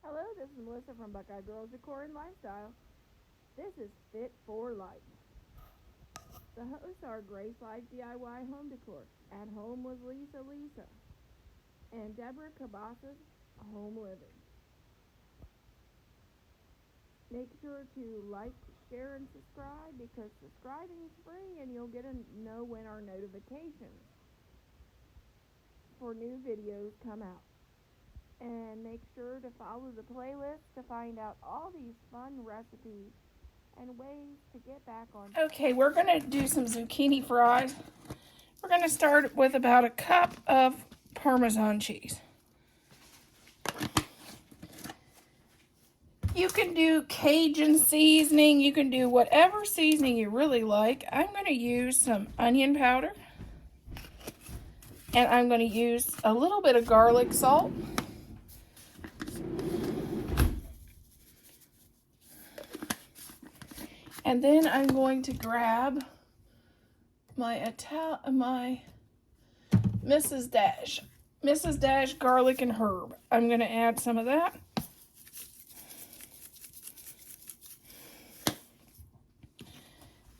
Hello, this is Melissa from Buckeye Girls Decor and Lifestyle. This is Fit for Life. The hosts are Grace Life DIY Home Decor, At Home with Lisa, and Deborah Cabasas Home Living. Make sure to like, share, and subscribe because subscribing is free and you'll get to know when our notifications for new videos come out. And make sure to follow the playlist to find out all these fun recipes and ways to get back on. Okay, we're going to do some zucchini fries. We're going to start with about a cup of Parmesan cheese. You can do Cajun seasoning. You can do whatever seasoning you really like. I'm going to use some onion powder. And I'm going to use a little bit of garlic salt. And then I'm going to grab my Mrs. Dash garlic and herb. I'm going to add some of that.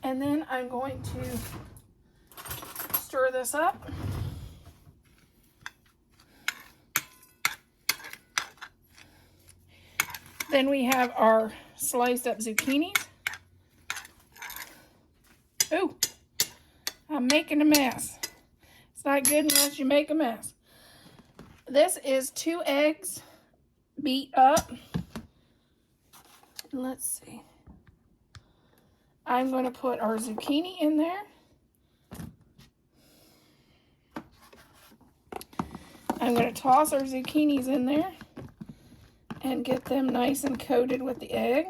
And then I'm going to stir this up. Then we have our sliced up zucchinis. Ooh, I'm making a mess. It's not good unless you make a mess. This is 2 eggs beat up. Let's see. I'm going to put our zucchini in there. I'm going to toss our zucchinis in there and get them nice and coated with the egg.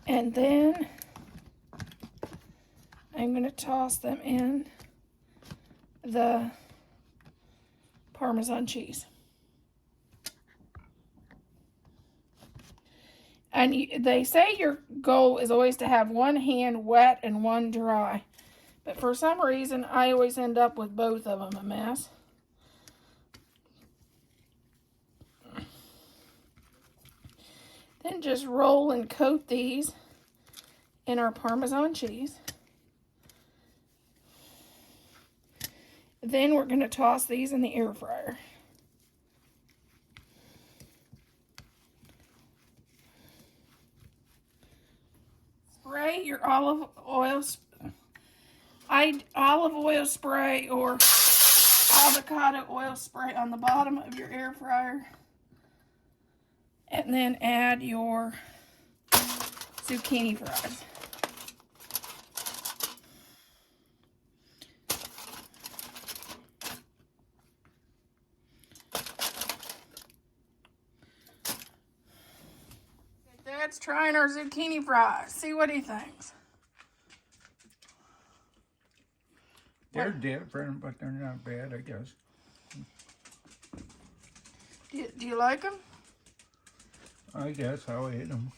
And then I'm going to toss them in the Parmesan cheese. And they say your goal is always to have one hand wet and one dry. But for some reason, I always end up with both of them a mess. Then just roll and coat these in our Parmesan cheese. Then we're going to toss these in the air fryer. Spray your olive oil spray or avocado oil spray on the bottom of your air fryer. And then add your zucchini fries. Dad's trying our zucchini fries. See what he thinks. They're different, but they're not bad, I guess. Do you like them? I guess I'll eat them.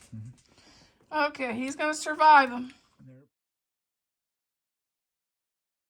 Okay, he's going to survive them.